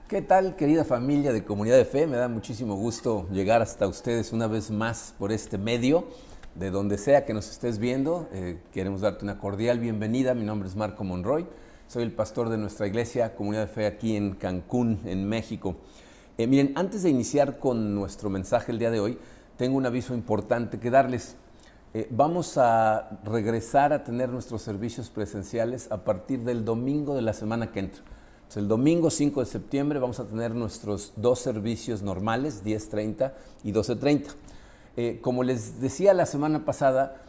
¿Qué tal, querida familia de Comunidad de Fe? Me da muchísimo gusto llegar hasta ustedes una vez más por este medio. De donde sea que nos estés viendo, queremos darte una cordial bienvenida. Mi nombre es Marco Monroy, soy el pastor de nuestra iglesia Comunidad de Fe aquí en Cancún, en México. Miren, antes de iniciar con nuestro mensaje el día de hoy, tengo un aviso importante que darles. Vamos a regresar a tener nuestros servicios presenciales a partir del domingo de la semana que entra. Entonces, el domingo 5 de septiembre vamos a tener nuestros dos servicios normales, 10:30 y 12:30. Como les decía la semana pasada,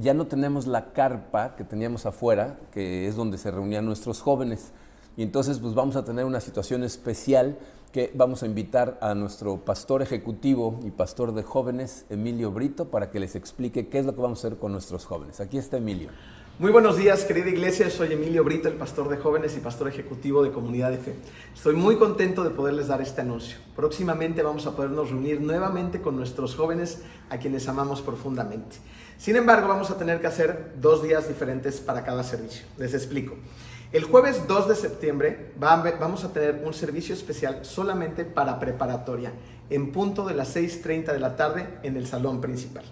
ya no tenemos la carpa que teníamos afuera, que es donde se reunían nuestros jóvenes. Y entonces pues vamos a tener una situación especial que vamos a invitar a nuestro pastor ejecutivo y pastor de jóvenes, Emilio Brito, para que les explique qué es lo que vamos a hacer con nuestros jóvenes. Aquí está Emilio. Muy buenos días, querida iglesia. Soy Emilio Brito, el pastor de jóvenes y pastor ejecutivo de Comunidad de Fe. Estoy muy contento de poderles dar este anuncio. Próximamente vamos a podernos reunir nuevamente con nuestros jóvenes a quienes amamos profundamente. Sin embargo, vamos a tener que hacer 2 días diferentes para cada servicio. Les explico. El jueves 2 de septiembre vamos a tener un servicio especial solamente para preparatoria, en punto de las 6:30 de la tarde en el salón principal.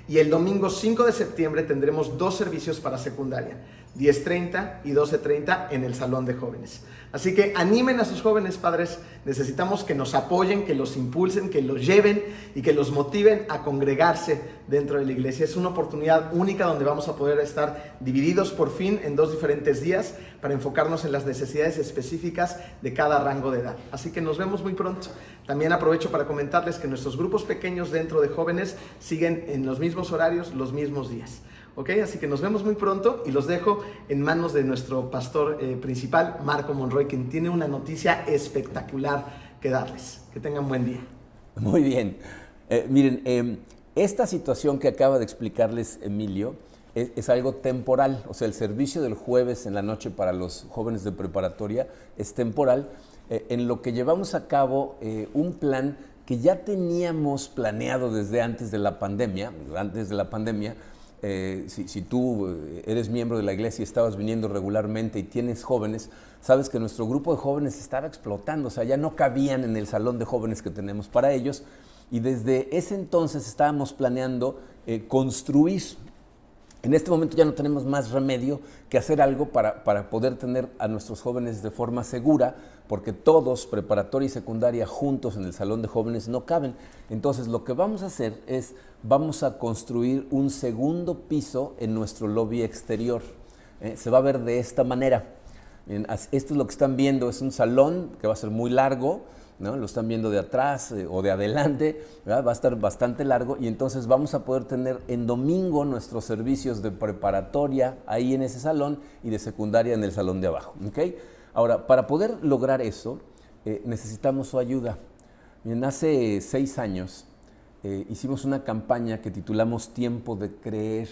Y el domingo 5 de septiembre tendremos 2 servicios para secundaria, 10:30 y 12:30 en el salón de jóvenes. Así que animen a sus jóvenes padres, necesitamos que nos apoyen, que los impulsen, que los lleven y que los motiven a congregarse dentro de la iglesia. Es una oportunidad única donde vamos a poder estar divididos por fin en 2 diferentes días para enfocarnos en las necesidades específicas de cada rango de edad. Así que nos vemos muy pronto. También aprovecho para comentarles que nuestros grupos pequeños dentro de jóvenes siguen en los mismos horarios, los mismos días. ¿Ok? Así que nos vemos muy pronto y los dejo en manos de nuestro pastor principal, Marco Monroy, quien tiene una noticia espectacular que darles. Que tengan buen día. Muy bien. Miren, esta situación que acaba de explicarles Emilio es algo temporal. O sea, el servicio del jueves en la noche para los jóvenes de preparatoria es temporal, en lo que llevamos a cabo un plan que ya teníamos planeado desde antes de la pandemia. Si tú eres miembro de la iglesia y estabas viniendo regularmente y tienes jóvenes, sabes que nuestro grupo de jóvenes estaba explotando, o sea, ya no cabían en el salón de jóvenes que tenemos para ellos, y desde ese entonces estábamos planeando construir. En este momento ya no tenemos más remedio que hacer algo para poder tener a nuestros jóvenes de forma segura, porque todos, preparatoria y secundaria, juntos en el salón de jóvenes no caben. Entonces lo que vamos a hacer es, vamos a construir un segundo piso en nuestro lobby exterior. Se va a ver de esta manera. Bien, esto es lo que están viendo, es un salón que va a ser muy largo, ¿no? Lo están viendo de atrás o de adelante, ¿verdad? Va a estar bastante largo, y entonces vamos a poder tener en domingo nuestros servicios de preparatoria ahí en ese salón y de secundaria en el salón de abajo. ¿Okay? Ahora, para poder lograr eso, necesitamos su ayuda. Miren, hace 6 años hicimos una campaña que titulamos Tiempo de Creer,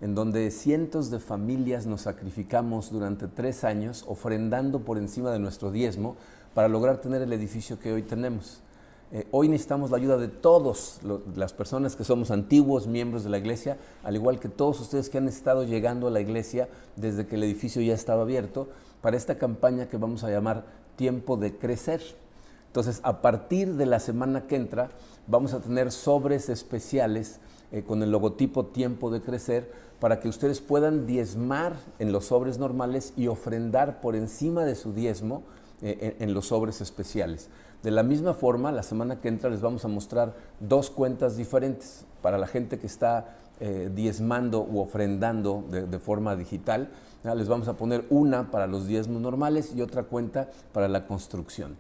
en donde cientos de familias nos sacrificamos durante 3 años ofrendando por encima de nuestro diezmo para lograr tener el edificio que hoy tenemos. Hoy necesitamos la ayuda de todas las personas que somos antiguos miembros de la iglesia, al igual que todos ustedes que han estado llegando a la iglesia desde que el edificio ya estaba abierto, para esta campaña que vamos a llamar Tiempo de Crecer. Entonces, a partir de la semana que entra, vamos a tener sobres especiales con el logotipo Tiempo de Crecer, para que ustedes puedan diezmar en los sobres normales y ofrendar por encima de su diezmo en los sobres especiales. De la misma forma, la semana que entra les vamos a mostrar 2 cuentas diferentes para la gente que está diezmando u ofrendando de forma digital. Les vamos a poner una para los diezmos normales y otra cuenta para la construcción.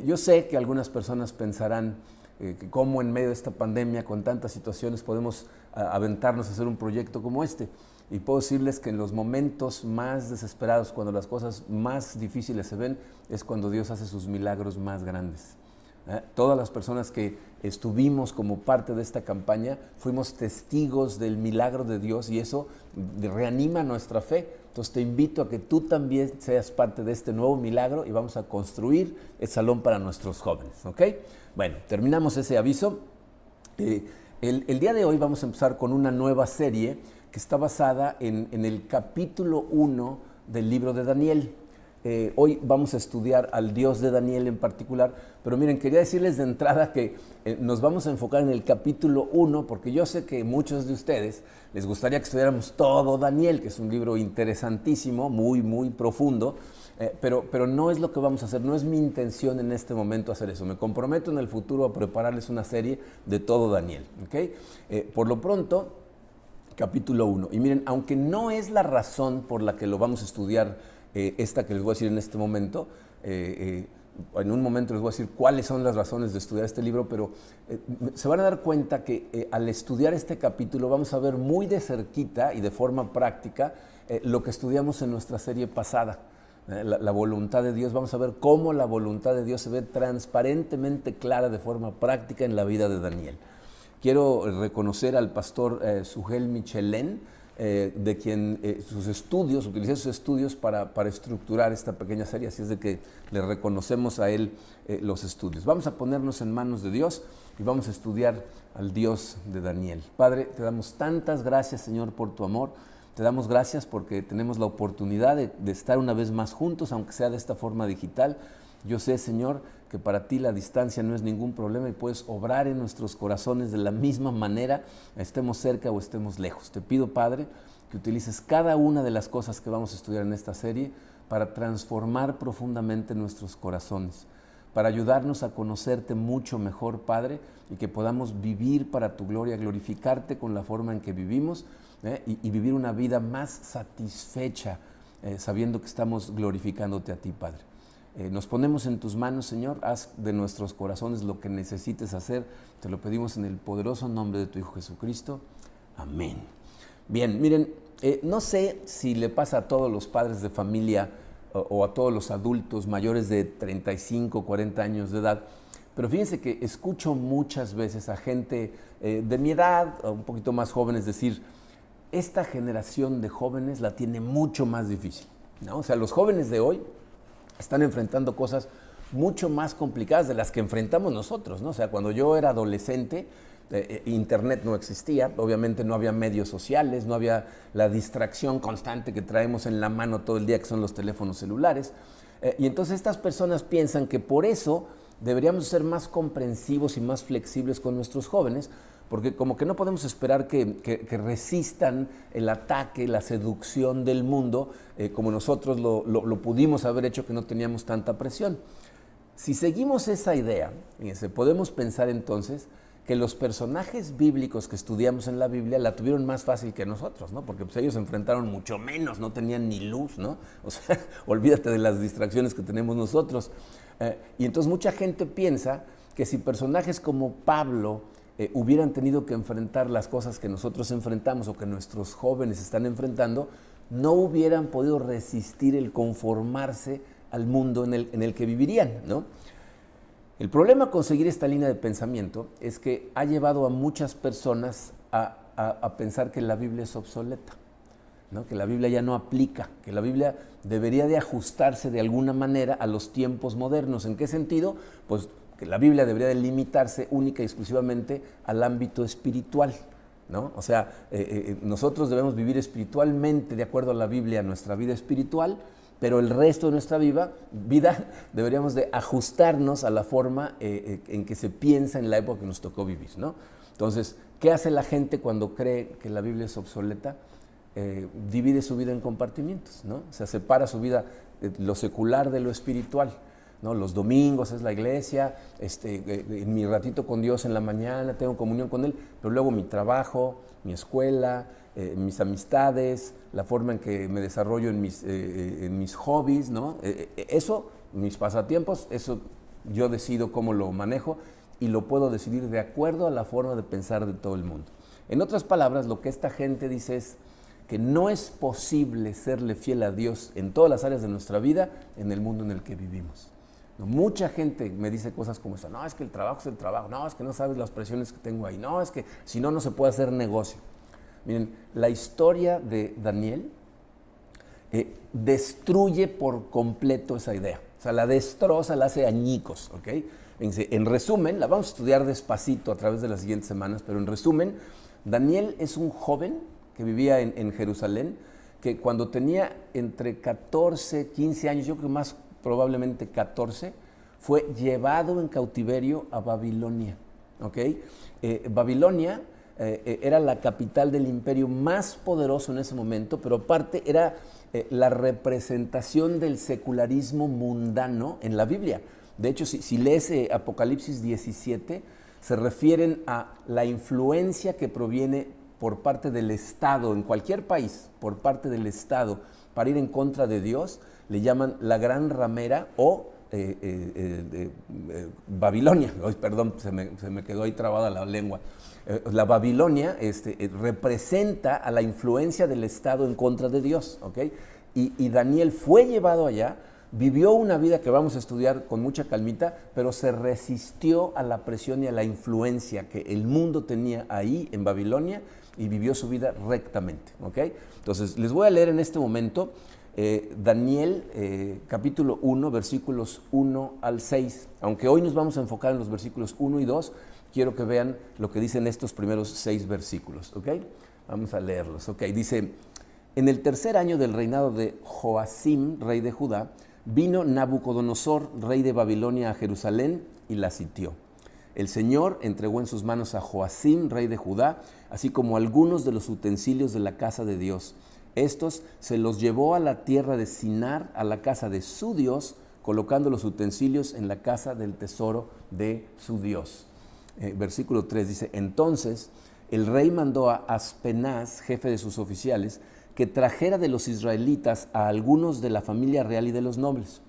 Yo sé que algunas personas pensarán que cómo en medio de esta pandemia, con tantas situaciones, podemos aventarnos a hacer un proyecto como este. Y puedo decirles que en los momentos más desesperados, cuando las cosas más difíciles se ven, es cuando Dios hace sus milagros más grandes. Todas las personas que estuvimos como parte de esta campaña fuimos testigos del milagro de Dios, y eso reanima nuestra fe. Entonces te invito a que tú también seas parte de este nuevo milagro y vamos a construir el salón para nuestros jóvenes. ¿Ok? Bueno, terminamos ese aviso. El día de hoy vamos a empezar con una nueva serie que está basada en el capítulo 1 del libro de Daniel. Hoy vamos a estudiar al Dios de Daniel en particular, pero miren, quería decirles de entrada que nos vamos a enfocar en el capítulo 1, porque yo sé que muchos de ustedes les gustaría que estudiáramos todo Daniel, que es un libro interesantísimo, muy, muy profundo, pero no es lo que vamos a hacer, no es mi intención en este momento hacer eso. Me comprometo en el futuro a prepararles una serie de todo Daniel, ¿ok? Por lo pronto, capítulo 1. Y miren, aunque no es la razón por la que lo vamos a estudiar, esta que les voy a decir en este momento, en un momento les voy a decir cuáles son las razones de estudiar este libro, pero se van a dar cuenta que al estudiar este capítulo vamos a ver muy de cerquita y de forma práctica lo que estudiamos en nuestra serie pasada, la voluntad de Dios. Vamos a ver cómo la voluntad de Dios se ve transparentemente clara de forma práctica en la vida de Daniel. Quiero reconocer al pastor Sugel Michelén, de quien utilicé sus estudios para estructurar esta pequeña serie, así es de que le reconocemos a él los estudios. Vamos a ponernos en manos de Dios y vamos a estudiar al Dios de Daniel. Padre, te damos tantas gracias, Señor, por tu amor. Te damos gracias porque tenemos la oportunidad de estar una vez más juntos, aunque sea de esta forma digital. Yo sé, Señor, que para ti la distancia no es ningún problema y puedes obrar en nuestros corazones de la misma manera, estemos cerca o estemos lejos. Te pido, Padre, que utilices cada una de las cosas que vamos a estudiar en esta serie para transformar profundamente nuestros corazones, para ayudarnos a conocerte mucho mejor, Padre, y que podamos vivir para tu gloria, glorificarte con la forma en que vivimos, y vivir una vida más satisfecha, sabiendo que estamos glorificándote a ti, Padre. Nos ponemos en tus manos, Señor. Haz de nuestros corazones lo que necesites hacer. Te lo pedimos en el poderoso nombre de tu Hijo Jesucristo. Amén. Bien, miren, no sé si le pasa a todos los padres de familia o a todos los adultos mayores de 35, 40 años de edad, pero fíjense que escucho muchas veces a gente de mi edad, o un poquito más jóvenes, decir, esta generación de jóvenes la tiene mucho más difícil, ¿no? O sea, los jóvenes de hoy están enfrentando cosas mucho más complicadas de las que enfrentamos nosotros, ¿no? O sea, cuando yo era adolescente, internet no existía, obviamente no había medios sociales, no había la distracción constante que traemos en la mano todo el día, que son los teléfonos celulares. Y entonces estas personas piensan que por eso deberíamos ser más comprensivos y más flexibles con nuestros jóvenes, porque como que no podemos esperar que resistan el ataque, la seducción del mundo, como nosotros lo pudimos haber hecho, que no teníamos tanta presión. Si seguimos esa idea, fíjense, podemos pensar entonces que los personajes bíblicos que estudiamos en la Biblia la tuvieron más fácil que nosotros, ¿no? Porque pues, ellos se enfrentaron mucho menos, no tenían ni luz, ¿no? O sea, olvídate de las distracciones que tenemos nosotros. Y entonces mucha gente piensa que si personajes como Pablo hubieran tenido que enfrentar las cosas que nosotros enfrentamos o que nuestros jóvenes están enfrentando, no hubieran podido resistir el conformarse al mundo en el que vivirían, ¿no? El problema con seguir esta línea de pensamiento es que ha llevado a muchas personas a pensar que la Biblia es obsoleta, ¿no? Que la Biblia ya no aplica, que la Biblia debería de ajustarse de alguna manera a los tiempos modernos. ¿En qué sentido? Pues que la Biblia debería de limitarse única y exclusivamente al ámbito espiritual, ¿no? O sea, nosotros debemos vivir espiritualmente de acuerdo a la Biblia, nuestra vida espiritual, pero el resto de nuestra vida deberíamos de ajustarnos a la forma en que se piensa en la época que nos tocó vivir, ¿no? Entonces, ¿qué hace la gente cuando cree que la Biblia es obsoleta? Divide su vida en compartimientos, ¿no? O sea, separa su vida, lo secular de lo espiritual, ¿no? Los domingos es la iglesia, en mi ratito con Dios en la mañana, tengo comunión con Él, pero luego mi trabajo, mi escuela, mis amistades, la forma en que me desarrollo en mis hobbies, ¿no? Eso, mis pasatiempos, eso yo decido cómo lo manejo y lo puedo decidir de acuerdo a la forma de pensar de todo el mundo. En otras palabras, lo que esta gente dice es que no es posible serle fiel a Dios en todas las áreas de nuestra vida en el mundo en el que vivimos. ¿No? Mucha gente me dice cosas como esta, no, es que el trabajo es el trabajo, no, es que no sabes las presiones que tengo ahí, no, es que si no, no se puede hacer negocio. Miren, la historia de Daniel destruye por completo esa idea. O sea, la destroza, la hace añicos, ¿ok? En resumen, la vamos a estudiar despacito a través de las siguientes semanas, pero en resumen, Daniel es un joven que vivía en Jerusalén, que cuando tenía entre 14, 15 años, yo creo más probablemente 14, fue llevado en cautiverio a Babilonia. ¿Okay? Babilonia era la capital del imperio más poderoso en ese momento, pero aparte era la representación del secularismo mundano en la Biblia. De hecho, si lees Apocalipsis 17, se refieren a la influencia que proviene por parte del Estado, en cualquier país, por parte del Estado, para ir en contra de Dios, le llaman la gran ramera o Babilonia. Ay, perdón, se me quedó ahí trabada la lengua. La Babilonia representa a la influencia del Estado en contra de Dios, ¿ok? Y Daniel fue llevado allá, vivió una vida que vamos a estudiar con mucha calmita, pero se resistió a la presión y a la influencia que el mundo tenía ahí en Babilonia y vivió su vida rectamente, ¿ok? Entonces, les voy a leer en este momento Daniel capítulo 1, versículos 1 al 6. Aunque hoy nos vamos a enfocar en los versículos 1 y 2, quiero que vean lo que dicen estos primeros 6 versículos, ¿ok? Vamos a leerlos, ¿ok? Dice: en el tercer año del reinado de Joacim, rey de Judá, vino Nabucodonosor, rey de Babilonia, a Jerusalén y la sitió. El Señor entregó en sus manos a Joacim, rey de Judá, así como algunos de los utensilios de la casa de Dios. Estos se los llevó a la tierra de Sinar, a la casa de su Dios, colocando los utensilios en la casa del tesoro de su Dios. Versículo 3 dice: entonces el rey mandó a Aspenaz, jefe de sus oficiales, que trajera de los israelitas a algunos de la familia real y de los nobles.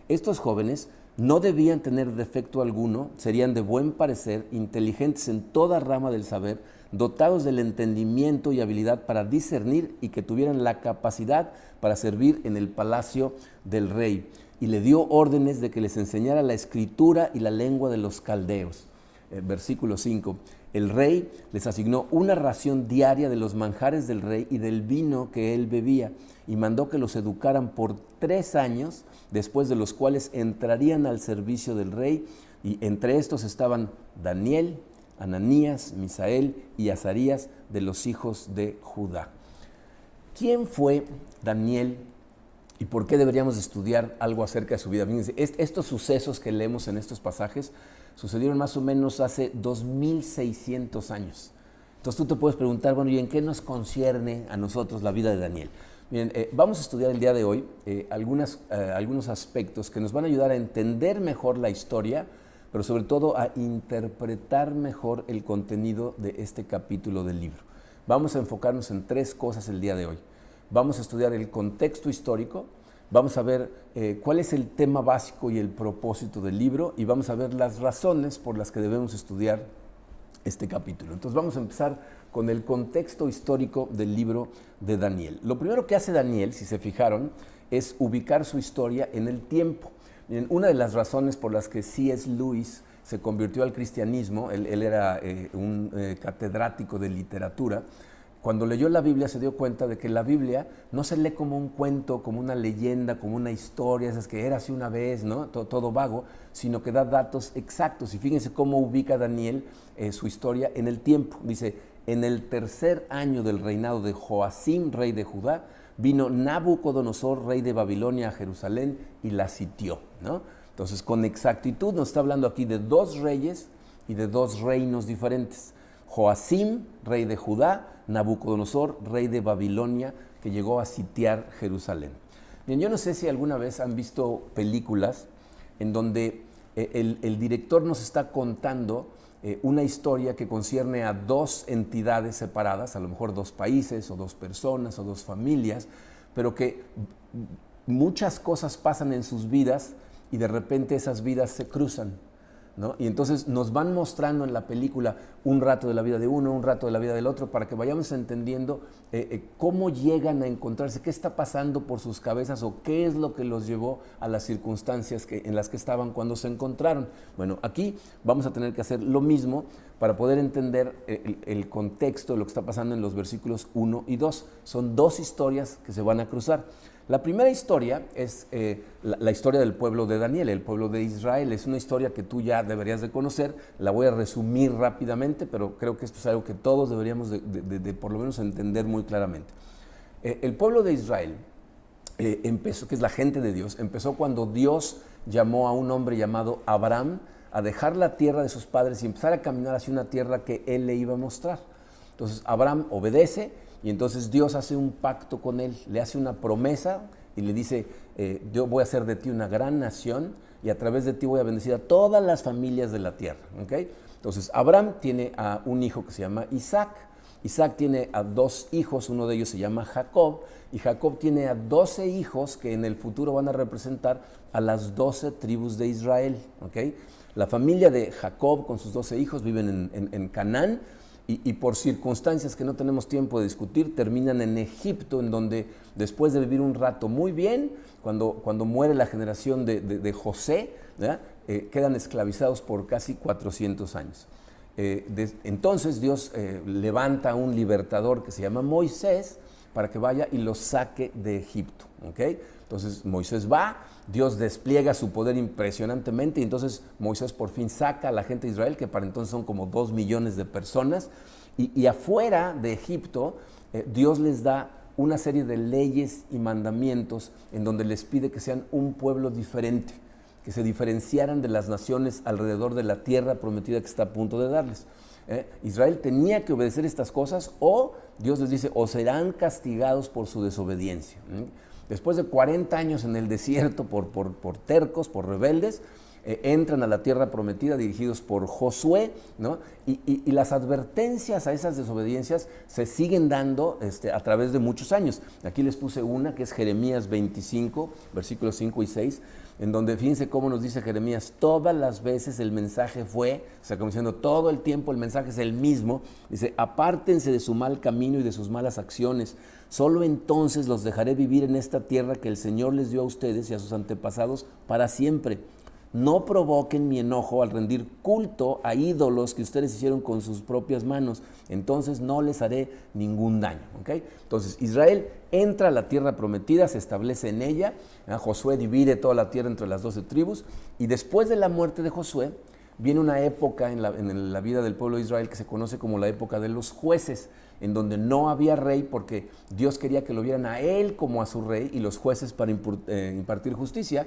Estos jóvenes no debían tener defecto alguno, serían de buen parecer, inteligentes en toda rama del saber, dotados del entendimiento y habilidad para discernir y que tuvieran la capacidad para servir en el palacio del rey. Y le dio órdenes de que les enseñara la escritura y la lengua de los caldeos. Versículo 5. El rey les asignó una ración diaria de los manjares del rey y del vino que él bebía, y mandó que los educaran por 3 años, después de los cuales entrarían al servicio del rey, y entre estos estaban Daniel, Ananías, Misael y Azarías, de los hijos de Judá. ¿Quién fue Daniel y por qué deberíamos estudiar algo acerca de su vida? Fíjense, estos sucesos que leemos en estos pasajes sucedieron más o menos hace 2600 años. Entonces tú te puedes preguntar, bueno, ¿y en qué nos concierne a nosotros la vida de Daniel? Miren, vamos a estudiar el día de hoy algunos aspectos que nos van a ayudar a entender mejor la historia, pero sobre todo a interpretar mejor el contenido de este capítulo del libro. Vamos a enfocarnos en 3 cosas el día de hoy. Vamos a estudiar el contexto histórico, vamos a ver cuál es el tema básico y el propósito del libro, y vamos a ver las razones por las que debemos estudiar este capítulo. Entonces vamos a empezar con el contexto histórico del libro de Daniel. Lo primero que hace Daniel, si se fijaron, es ubicar su historia en el tiempo. Miren, una de las razones por las que C.S. Lewis se convirtió al cristianismo, él era un catedrático de literatura. Cuando leyó la Biblia se dio cuenta de que la Biblia no se lee como un cuento, como una leyenda, como una historia, esas que era así una vez, ¿no? Todo vago, sino que da datos exactos. Y fíjense cómo ubica Daniel su historia en el tiempo. Dice: en el tercer año del reinado de Joacim, rey de Judá, vino Nabucodonosor, rey de Babilonia, a Jerusalén y la sitió, ¿no? Entonces, con exactitud nos está hablando aquí de 2 reyes y de 2 reinos diferentes. Joacim, rey de Judá; Nabucodonosor, rey de Babilonia, que llegó a sitiar Jerusalén. Bien, yo no sé si alguna vez han visto películas en donde el director nos está contando una historia que concierne a 2 entidades separadas, a lo mejor 2 países o 2 personas o 2 familias, pero que muchas cosas pasan en sus vidas y de repente esas vidas se cruzan, ¿no? Y entonces nos van mostrando en la película un rato de la vida de uno, un rato de la vida del otro, para que vayamos entendiendo cómo llegan a encontrarse, qué está pasando por sus cabezas o qué es lo que los llevó a las circunstancias en las que estaban cuando se encontraron. Bueno, aquí vamos a tener que hacer lo mismo para poder entender el contexto de lo que está pasando en los versículos 1 y 2. Son 2 historias que se van a cruzar. La primera historia es la historia del pueblo de Daniel, el pueblo de Israel. Es una historia que tú ya deberías de conocer. La voy a resumir rápidamente, pero creo que esto es algo que todos deberíamos de por lo menos entender muy claramente. El pueblo de Israel empezó, que es la gente de Dios, empezó cuando Dios llamó a un hombre llamado Abraham a dejar la tierra de sus padres y empezar a caminar hacia una tierra que él le iba a mostrar. Entonces Abraham obedece y entonces Dios hace un pacto con él, le hace una promesa y le dice, yo voy a hacer de ti una gran nación y a través de ti voy a bendecir a todas las familias de la tierra. ¿Okay? Entonces Abraham tiene a un hijo que se llama Isaac. Isaac tiene a 2 hijos, uno de ellos se llama Jacob, y Jacob tiene a 12 hijos que en el futuro van a representar a las 12 tribus de Israel. ¿Okay? La familia de Jacob con sus 12 hijos viven en Canaán y por circunstancias que no tenemos tiempo de discutir, terminan en Egipto, en donde después de vivir un rato muy bien, cuando muere la generación de José, quedan esclavizados por casi 400 años. Entonces Dios levanta a un libertador que se llama Moisés para que vaya y los saque de Egipto. ¿Okay? Entonces Moisés va, Dios despliega su poder impresionantemente y entonces Moisés por fin saca a la gente de Israel, que para entonces son como 2 millones de personas, y afuera de Egipto Dios les da una serie de leyes y mandamientos en donde les pide que sean un pueblo diferente, que se diferenciaran de las naciones alrededor de la tierra prometida que está a punto de darles. Israel tenía que obedecer estas cosas o Dios les dice, o serán castigados por su desobediencia. Después de 40 años en el desierto por tercos, por rebeldes, entran a la tierra prometida dirigidos por Josué, ¿no? Y las advertencias a esas desobediencias se siguen dando a través de muchos años. Aquí les puse una que es Jeremías 25, versículos 5 y 6, en donde fíjense cómo nos dice Jeremías, todas las veces el mensaje fue, o sea, como diciendo, todo el tiempo el mensaje es el mismo, dice, apártense de su mal camino y de sus malas acciones, solo entonces los dejaré vivir en esta tierra que el Señor les dio a ustedes y a sus antepasados para siempre. No provoquen mi enojo al rendir culto a ídolos que ustedes hicieron con sus propias manos, entonces no les haré ningún daño. ¿Okay? Entonces Israel entra a la tierra prometida, se establece en ella, Josué divide toda la tierra entre las 12 tribus y después de la muerte de Josué viene una época en la vida del pueblo de Israel que se conoce como la época de los jueces, en donde no había rey porque Dios quería que lo vieran a él como a su rey y los jueces para impartir justicia.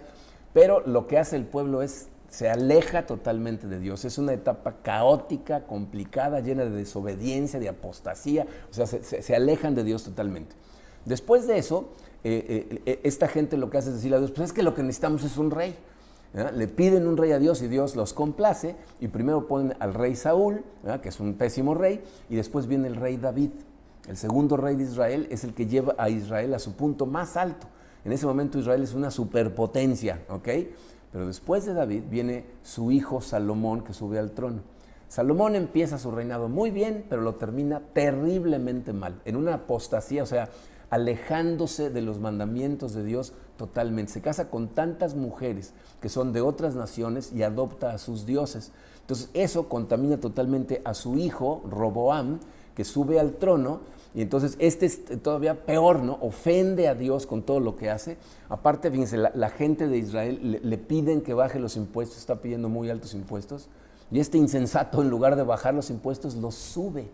Pero lo que hace el pueblo se aleja totalmente de Dios. Es una etapa caótica, complicada, llena de desobediencia, de apostasía. O sea, se alejan de Dios totalmente. Después de eso, esta gente lo que hace es decirle a Dios, pues es que lo que necesitamos es un rey. Le piden un rey a Dios y Dios los complace. Y primero ponen al rey Saúl, que es un pésimo rey, y después viene el rey David. El segundo rey de Israel es el que lleva a Israel a su punto más alto. En ese momento Israel es una superpotencia, ¿ok? Pero después de David viene su hijo Salomón que sube al trono. Salomón empieza su reinado muy bien, pero lo termina terriblemente mal, en una apostasía, o sea, alejándose de los mandamientos de Dios totalmente. Se casa con tantas mujeres que son de otras naciones y adopta a sus dioses. Entonces eso contamina totalmente a su hijo Roboam, que sube al trono. Y entonces es todavía peor, ¿no? Ofende a Dios con todo lo que hace. Aparte, fíjense, la gente de Israel le piden que baje los impuestos, está pidiendo muy altos impuestos. Y este insensato, en lugar de bajar los impuestos, los sube.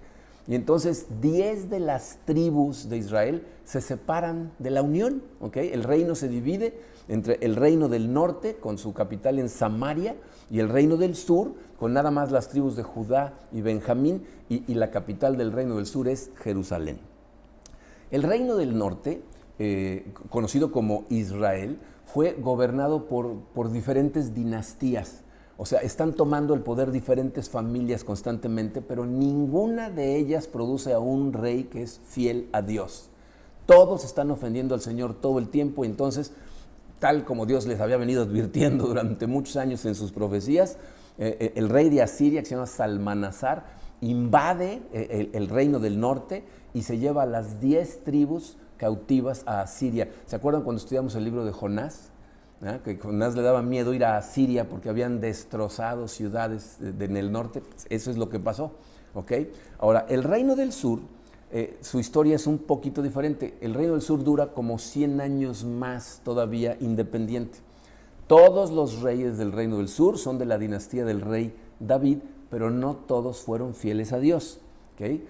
Y entonces 10 de las tribus de Israel se separan de la unión, ¿ok? El reino se divide entre el reino del norte, con su capital en Samaria, y el reino del sur, con nada más las tribus de Judá y Benjamín, y la capital del reino del sur es Jerusalén. El reino del norte, conocido como Israel, fue gobernado por diferentes dinastías. O sea, están tomando el poder diferentes familias constantemente, pero ninguna de ellas produce a un rey que es fiel a Dios. Todos están ofendiendo al Señor todo el tiempo, y entonces, tal como Dios les había venido advirtiendo durante muchos años en sus profecías, el rey de Asiria, que se llama Salmanasar, invade el reino del norte y se lleva a las 10 tribus cautivas a Asiria. ¿Se acuerdan cuando estudiamos el libro de Jonás? Que Jonás le daba miedo ir a Asiria porque habían destrozado ciudades en el norte. Eso es lo que pasó. ¿Okay? Ahora, el reino del sur, su historia es un poquito diferente. El reino del sur dura como 100 años más todavía independiente. Todos los reyes del reino del sur son de la dinastía del rey David, pero no todos fueron fieles a Dios. ¿Okay?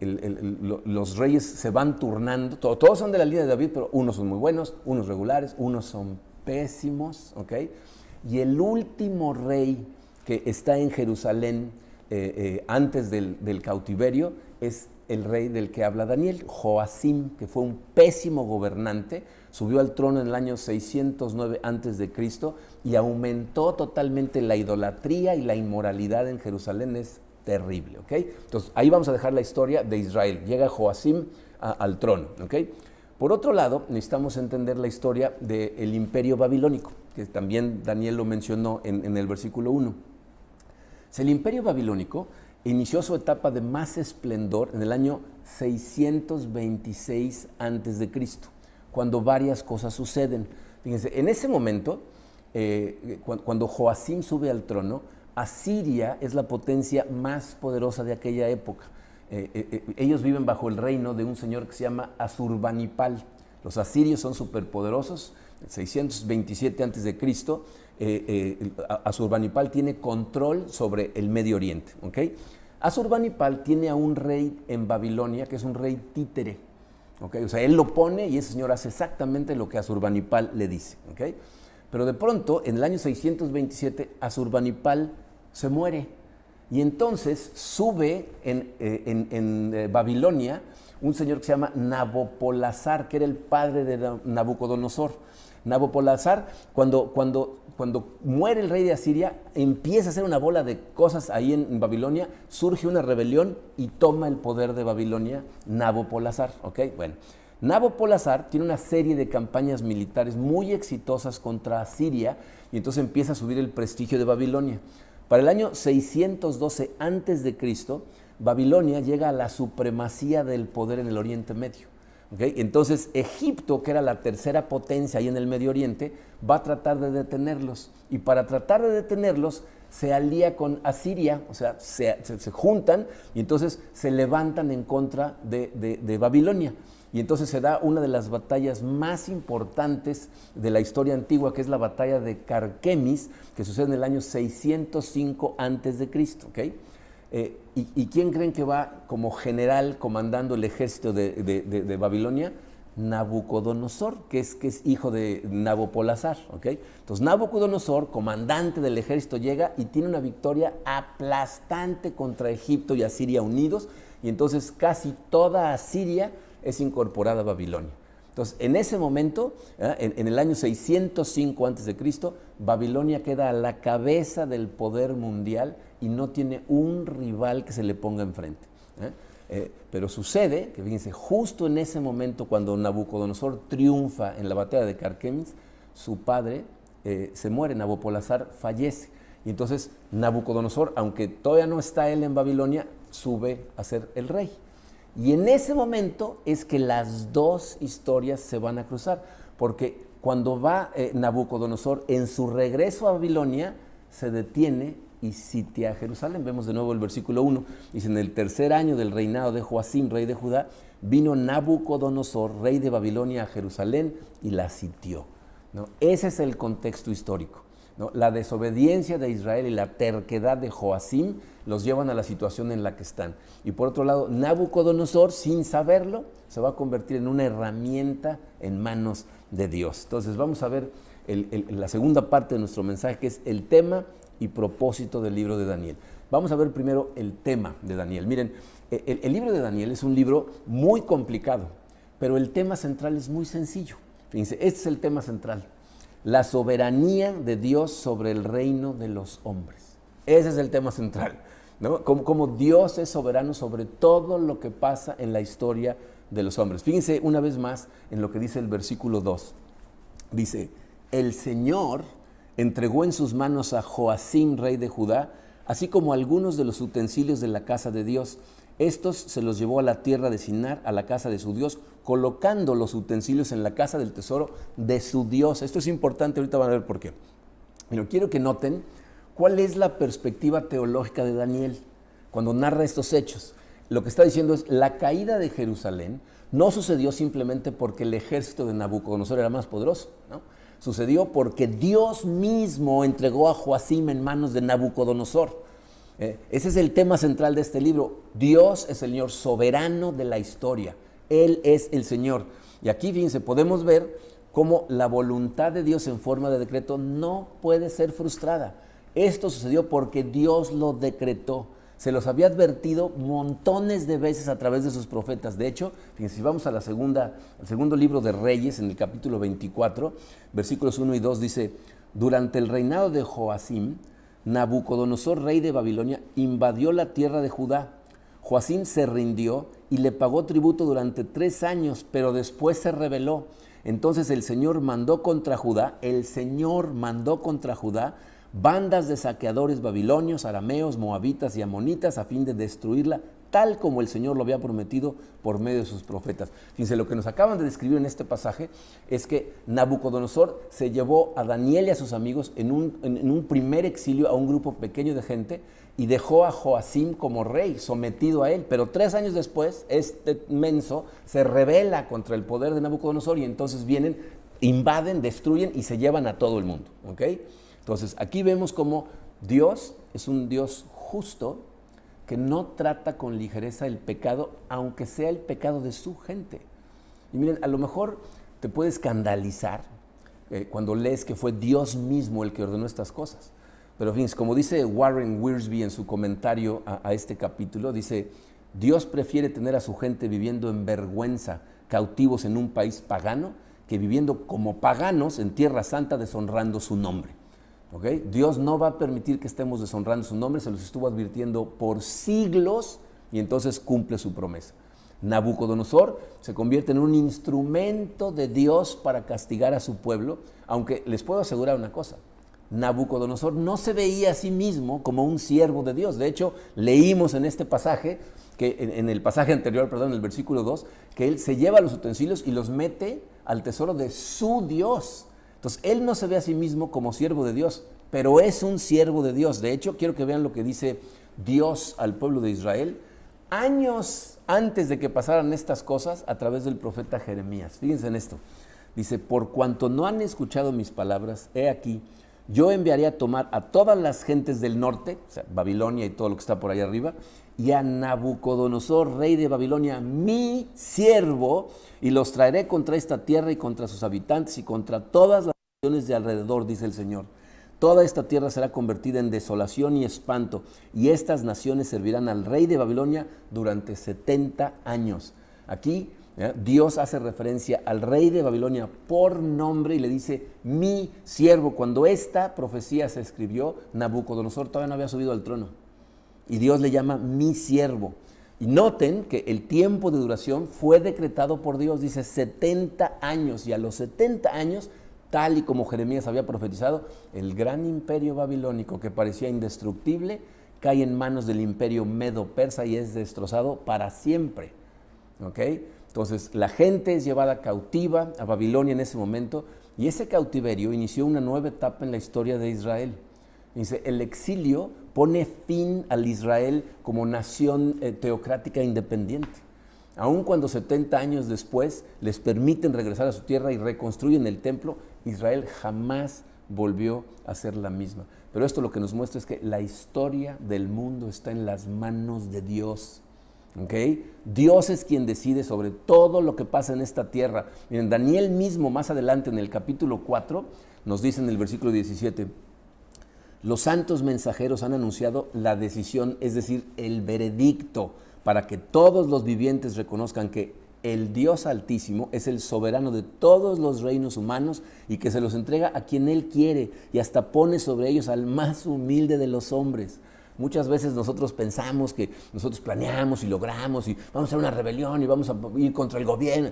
los reyes se van turnando, todos son de la línea de David, pero unos son muy buenos, unos regulares, unos son pésimos, ¿ok? Y el último rey que está en Jerusalén antes del cautiverio es el rey del que habla Daniel, Joacim, que fue un pésimo gobernante, subió al trono en el año 609 antes de Cristo y aumentó totalmente la idolatría y la inmoralidad en Jerusalén. Es terrible, ¿ok? Entonces, ahí vamos a dejar la historia de Israel. Llega Joacim al trono, ¿ok? Por otro lado, necesitamos entender la historia del imperio babilónico, que también Daniel lo mencionó en el versículo 1. El imperio babilónico inició su etapa de más esplendor en el año 626 a.C., cuando varias cosas suceden. Fíjense, en ese momento, cuando Joacim sube al trono, Asiria es la potencia más poderosa de aquella época. Ellos viven bajo el reino de un señor que se llama Asurbanipal. Los asirios son superpoderosos. En 627 a.C., Asurbanipal tiene control sobre el Medio Oriente, ¿ok? Asurbanipal tiene a un rey en Babilonia que es un rey títere, ¿ok? O sea, él lo pone y ese señor hace exactamente lo que Asurbanipal le dice, ¿ok? Pero de pronto, en el año 627, Asurbanipal se muere y entonces sube en Babilonia un señor que se llama Nabopolassar, que era el padre de Nabucodonosor. Nabopolassar, cuando muere el rey de Asiria, empieza a hacer una bola de cosas ahí en Babilonia, surge una rebelión y toma el poder de Babilonia Nabopolassar, ¿ok? Bueno, Nabopolassar tiene una serie de campañas militares muy exitosas contra Asiria y entonces empieza a subir el prestigio de Babilonia. Para el año 612 a.C., Babilonia llega a la supremacía del poder en el Oriente Medio. ¿Okay? Entonces Egipto, que era la tercera potencia ahí en el Medio Oriente, va a tratar de detenerlos. Y para tratar de detenerlos se alía con Asiria, o sea, se juntan y entonces se levantan en contra de Babilonia. Y entonces se da una de las batallas más importantes de la historia antigua, que es la batalla de Carquemis, que sucede en el año 605 a.C., ¿okay? ¿Y quién creen que va como general comandando el ejército de Babilonia? Nabucodonosor, que es hijo de Nabopolassar, ¿ok? Entonces Nabucodonosor, comandante del ejército, llega y tiene una victoria aplastante contra Egipto y Asiria unidos, y entonces casi toda Asiria es incorporada a Babilonia. Entonces, en ese momento, en el año 605 a.C., Babilonia queda a la cabeza del poder mundial y no tiene un rival que se le ponga enfrente. Pero sucede que, fíjense, justo en ese momento cuando Nabucodonosor triunfa en la batalla de Carquemis, su padre se muere, Nabopolassar fallece. Y entonces Nabucodonosor, aunque todavía no está él en Babilonia, sube a ser el rey. Y en ese momento es que las dos historias se van a cruzar, porque cuando va Nabucodonosor en su regreso a Babilonia, se detiene y sitia Jerusalén. Vemos de nuevo el versículo 1, dice: en el tercer año del reinado de Joacim, rey de Judá, vino Nabucodonosor, rey de Babilonia, a Jerusalén y la sitió, ¿no? Ese es el contexto histórico, ¿no? La desobediencia de Israel y la terquedad de Joacim los llevan a la situación en la que están. Y por otro lado, Nabucodonosor, sin saberlo, se va a convertir en una herramienta en manos de Dios. Entonces vamos a ver la segunda parte de nuestro mensaje, que es el tema y propósito del libro de Daniel. Vamos a ver primero el tema de Daniel. Miren, el libro de Daniel es un libro muy complicado, pero el tema central es muy sencillo. Fíjense, este es el tema central: la soberanía de Dios sobre el reino de los hombres. Ese es el tema central, ¿no? Como Dios es soberano sobre todo lo que pasa en la historia de los hombres. Fíjense una vez más en lo que dice el versículo 2. Dice: el Señor entregó en sus manos a Joacim, rey de Judá, así como algunos de los utensilios de la casa de Dios. Estos se los llevó a la tierra de Sinar, a la casa de su Dios, colocando los utensilios en la casa del tesoro de su Dios. Esto es importante, ahorita van a ver por qué. Pero quiero que noten cuál es la perspectiva teológica de Daniel cuando narra estos hechos. Lo que está diciendo es: la caída de Jerusalén no sucedió simplemente porque el ejército de Nabucodonosor era más poderoso, ¿no? Sucedió porque Dios mismo entregó a Joacim en manos de Nabucodonosor. Ese es el tema central de este libro. Dios es el Señor soberano de la historia. Él es el Señor. Y aquí, fíjense, podemos ver cómo la voluntad de Dios en forma de decreto no puede ser frustrada. Esto sucedió porque Dios lo decretó. Se los había advertido montones de veces a través de sus profetas. De hecho, fíjense, si vamos a al segundo libro de Reyes, en el capítulo 24, versículos 1 y 2, dice: durante el reinado de Joacim, Nabucodonosor, rey de Babilonia, invadió la tierra de Judá. Joacim se rindió y le pagó tributo durante 3 años, pero después se rebeló. Entonces el Señor mandó contra Judá bandas de saqueadores babilonios, arameos, moabitas y amonitas a fin de destruirla, tal como el Señor lo había prometido por medio de sus profetas. Fíjense, lo que nos acaban de describir en este pasaje es que Nabucodonosor se llevó a Daniel y a sus amigos en un primer exilio a un grupo pequeño de gente y dejó a Joacim como rey, sometido a él. Pero 3 años después, este menso se rebela contra el poder de Nabucodonosor y entonces vienen, invaden, destruyen y se llevan a todo el mundo. ¿Ok? Entonces, aquí vemos cómo Dios es un Dios justo que no trata con ligereza el pecado, aunque sea el pecado de su gente. Y miren, a lo mejor te puede escandalizar cuando lees que fue Dios mismo el que ordenó estas cosas. Pero fíjense, como dice Warren Wiersbe en su comentario a este capítulo, dice: Dios prefiere tener a su gente viviendo en vergüenza, cautivos en un país pagano, que viviendo como paganos en Tierra Santa deshonrando su nombre. ¿Okay? Dios no va a permitir que estemos deshonrando su nombre, se los estuvo advirtiendo por siglos y entonces cumple su promesa. Nabucodonosor se convierte en un instrumento de Dios para castigar a su pueblo, aunque les puedo asegurar una cosa: Nabucodonosor no se veía a sí mismo como un siervo de Dios. De hecho, leímos en este pasaje, en el pasaje anterior, en el versículo 2, que él se lleva los utensilios y los mete al tesoro de su Dios. Entonces, él no se ve a sí mismo como siervo de Dios, pero es un siervo de Dios. De hecho, quiero que vean lo que dice Dios al pueblo de Israel años antes de que pasaran estas cosas a través del profeta Jeremías. Fíjense en esto. Dice: por cuanto no han escuchado mis palabras, he aquí, yo enviaré a tomar a todas las gentes del norte, o sea, Babilonia y todo lo que está por ahí arriba, y a Nabucodonosor, rey de Babilonia, mi siervo, y los traeré contra esta tierra y contra sus habitantes y contra todas las naciones de alrededor, dice el Señor. Toda esta tierra será convertida en desolación y espanto, y estas naciones servirán al rey de Babilonia durante 70 años. Aquí Dios hace referencia al rey de Babilonia por nombre y le dice: mi siervo. Cuando esta profecía se escribió, Nabucodonosor todavía no había subido al trono. Y Dios le llama mi siervo. Y noten que el tiempo de duración fue decretado por Dios, dice 70 años. Y a los 70 años, tal y como Jeremías había profetizado, el gran imperio babilónico que parecía indestructible cae en manos del imperio medo-persa y es destrozado para siempre. ¿Ok? Entonces, la gente es llevada cautiva a Babilonia en ese momento y ese cautiverio inició una nueva etapa en la historia de Israel. Dice, el exilio pone fin al Israel como nación teocrática independiente. Aun cuando 70 años después les permiten regresar a su tierra y reconstruyen el templo, Israel jamás volvió a ser la misma. Pero esto lo que nos muestra es que la historia del mundo está en las manos de Dios. ¿Okay? Dios es quien decide sobre todo lo que pasa en esta tierra. Miren, Daniel mismo más adelante en el capítulo 4 nos dice en el versículo 17: los santos mensajeros han anunciado la decisión, es decir, el veredicto, para que todos los vivientes reconozcan que el Dios Altísimo es el soberano de todos los reinos humanos y que se los entrega a quien Él quiere y hasta pone sobre ellos al más humilde de los hombres. Muchas veces nosotros pensamos que nosotros planeamos y logramos y vamos a hacer una rebelión y vamos a ir contra el gobierno.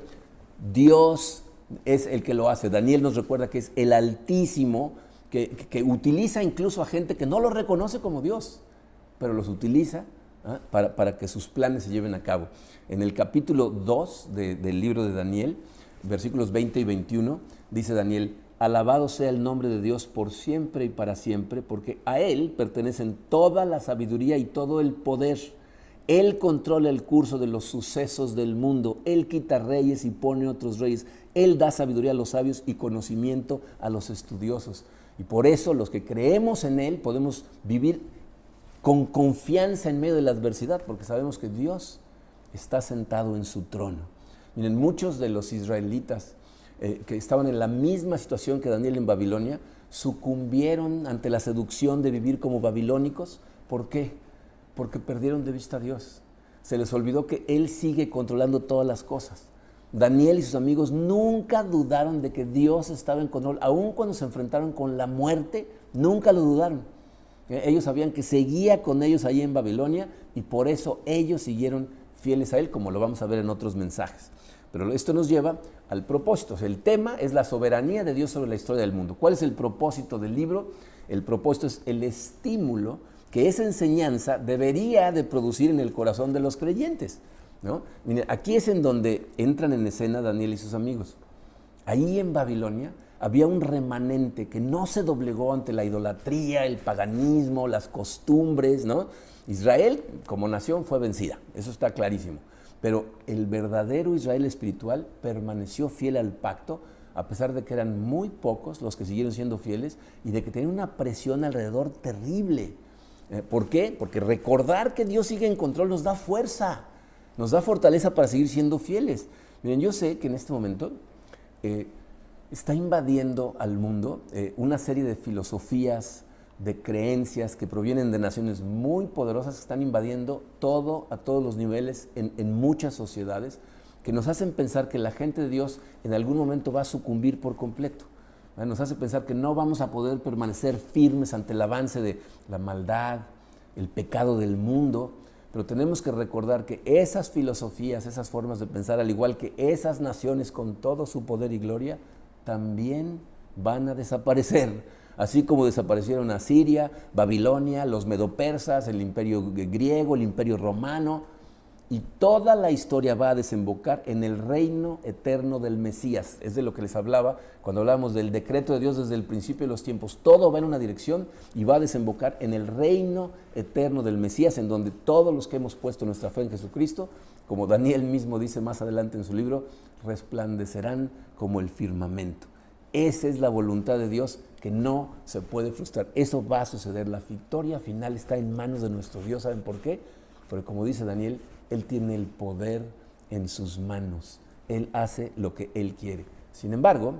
Dios es el que lo hace. Daniel nos recuerda que es el Altísimo que utiliza incluso a gente que no lo reconoce como Dios, pero los utiliza para que sus planes se lleven a cabo. En el capítulo 2 del libro de Daniel, versículos 20 y 21, dice Daniel: alabado sea el nombre de Dios por siempre y para siempre, porque a Él pertenecen toda la sabiduría y todo el poder. Él controla el curso de los sucesos del mundo. Él quita reyes y pone otros reyes. Él da sabiduría a los sabios y conocimiento a los estudiosos. Y por eso los que creemos en Él podemos vivir con confianza en medio de la adversidad, porque sabemos que Dios está sentado en su trono. Miren, muchos de los israelitas que estaban en la misma situación que Daniel en Babilonia, sucumbieron ante la seducción de vivir como babilónicos. ¿Por qué? Porque perdieron de vista a Dios. Se les olvidó que Él sigue controlando todas las cosas. Daniel y sus amigos nunca dudaron de que Dios estaba en control. Aun cuando se enfrentaron con la muerte, nunca lo dudaron. Ellos sabían que seguía con ellos allí en Babilonia y por eso ellos siguieron fieles a Él, como lo vamos a ver en otros mensajes. Pero esto nos lleva al propósito. O sea, el tema es la soberanía de Dios sobre la historia del mundo. ¿Cuál es el propósito del libro? El propósito es el estímulo que esa enseñanza debería de producir en el corazón de los creyentes, ¿no? Miren, aquí es en donde entran en escena Daniel y sus amigos. Ahí en Babilonia había un remanente que no se doblegó ante la idolatría, el paganismo, las costumbres, ¿no? Israel como nación fue vencida, eso está clarísimo. Pero el verdadero Israel espiritual permaneció fiel al pacto, a pesar de que eran muy pocos los que siguieron siendo fieles y de que tenían una presión alrededor terrible. ¿Por qué? Porque recordar que Dios sigue en control nos da fuerza, nos da fortaleza para seguir siendo fieles. Miren, yo sé que en este momento está invadiendo al mundo una serie de filosofías, de creencias que provienen de naciones muy poderosas que están invadiendo a todos los niveles en muchas sociedades, que nos hacen pensar que la gente de Dios en algún momento va a sucumbir por completo. Nos hace pensar que no vamos a poder permanecer firmes ante el avance de la maldad, el pecado del mundo, pero tenemos que recordar que esas filosofías, esas formas de pensar, al igual que esas naciones con todo su poder y gloria, también van a desaparecer. Así como desaparecieron Asiria, Babilonia, los medopersas, el imperio griego, el imperio romano, y toda la historia va a desembocar en el reino eterno del Mesías. Es de lo que les hablaba cuando hablábamos del decreto de Dios desde el principio de los tiempos. Todo va en una dirección y va a desembocar en el reino eterno del Mesías, en donde todos los que hemos puesto nuestra fe en Jesucristo, como Daniel mismo dice más adelante en su libro, resplandecerán como el firmamento. Esa es la voluntad de Dios que no se puede frustrar. Eso va a suceder. La victoria final está en manos de nuestro Dios. ¿Saben por qué? Porque como dice Daniel, Él tiene el poder en sus manos. Él hace lo que Él quiere. Sin embargo,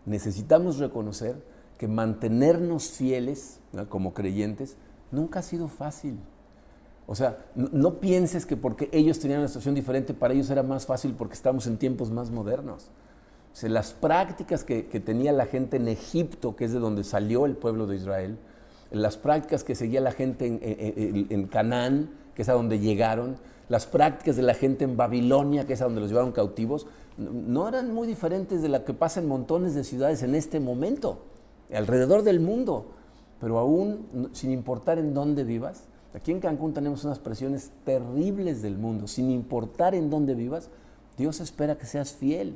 necesitamos reconocer que mantenernos fieles, ¿no?, como creyentes, nunca ha sido fácil. O sea, no pienses que porque ellos tenían una situación diferente, para ellos era más fácil porque estamos en tiempos más modernos. O sea, las prácticas que tenía la gente en Egipto, que es de donde salió el pueblo de Israel, las prácticas que seguía la gente en Canaán, que es a donde llegaron, las prácticas de la gente en Babilonia, que es a donde los llevaron cautivos, no eran muy diferentes de la que pasa en montones de ciudades en este momento, alrededor del mundo. Pero aún, sin importar en dónde vivas, aquí en Cancún tenemos unas presiones terribles del mundo, sin importar en dónde vivas, Dios espera que seas fiel.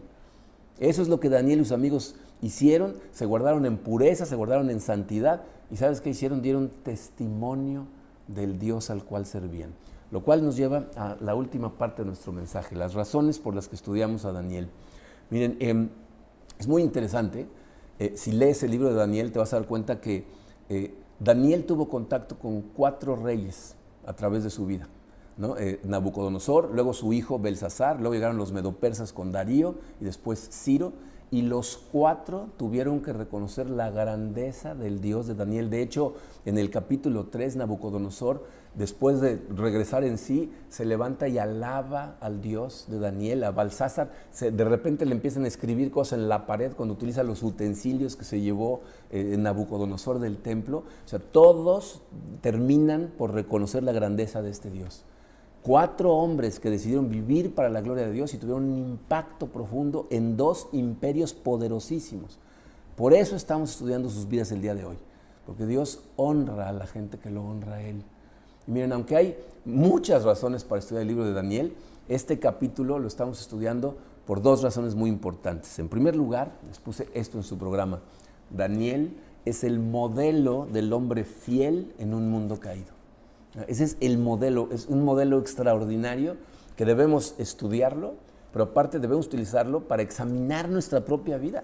Eso es lo que Daniel y sus amigos hicieron, se guardaron en pureza, se guardaron en santidad, y ¿sabes qué hicieron? Dieron testimonio del Dios al cual servían. Lo cual nos lleva a la última parte de nuestro mensaje, las razones por las que estudiamos a Daniel. Miren, es muy interesante, si lees el libro de Daniel te vas a dar cuenta que Daniel tuvo contacto con 4 reyes a través de su vida, ¿no? Nabucodonosor, luego su hijo Belsasar, luego llegaron los medopersas con Darío y después Ciro, y los 4 tuvieron que reconocer la grandeza del Dios de Daniel. De hecho, en el capítulo 3, Nabucodonosor, después de regresar en sí, se levanta y alaba al Dios de Daniel. A Belsasar, de repente le empiezan a escribir cosas en la pared cuando utiliza los utensilios que se llevó Nabucodonosor del templo. O sea, todos terminan por reconocer la grandeza de este Dios. 4 hombres que decidieron vivir para la gloria de Dios y tuvieron un impacto profundo en 2 imperios poderosísimos. Por eso estamos estudiando sus vidas el día de hoy, porque Dios honra a la gente que lo honra a Él. Y miren, aunque hay muchas razones para estudiar el libro de Daniel, este capítulo lo estamos estudiando por 2 razones muy importantes. En primer lugar, les puse esto en su programa: Daniel es el modelo del hombre fiel en un mundo caído. Ese es el modelo, es un modelo extraordinario que debemos estudiarlo, pero aparte debemos utilizarlo para examinar nuestra propia vida.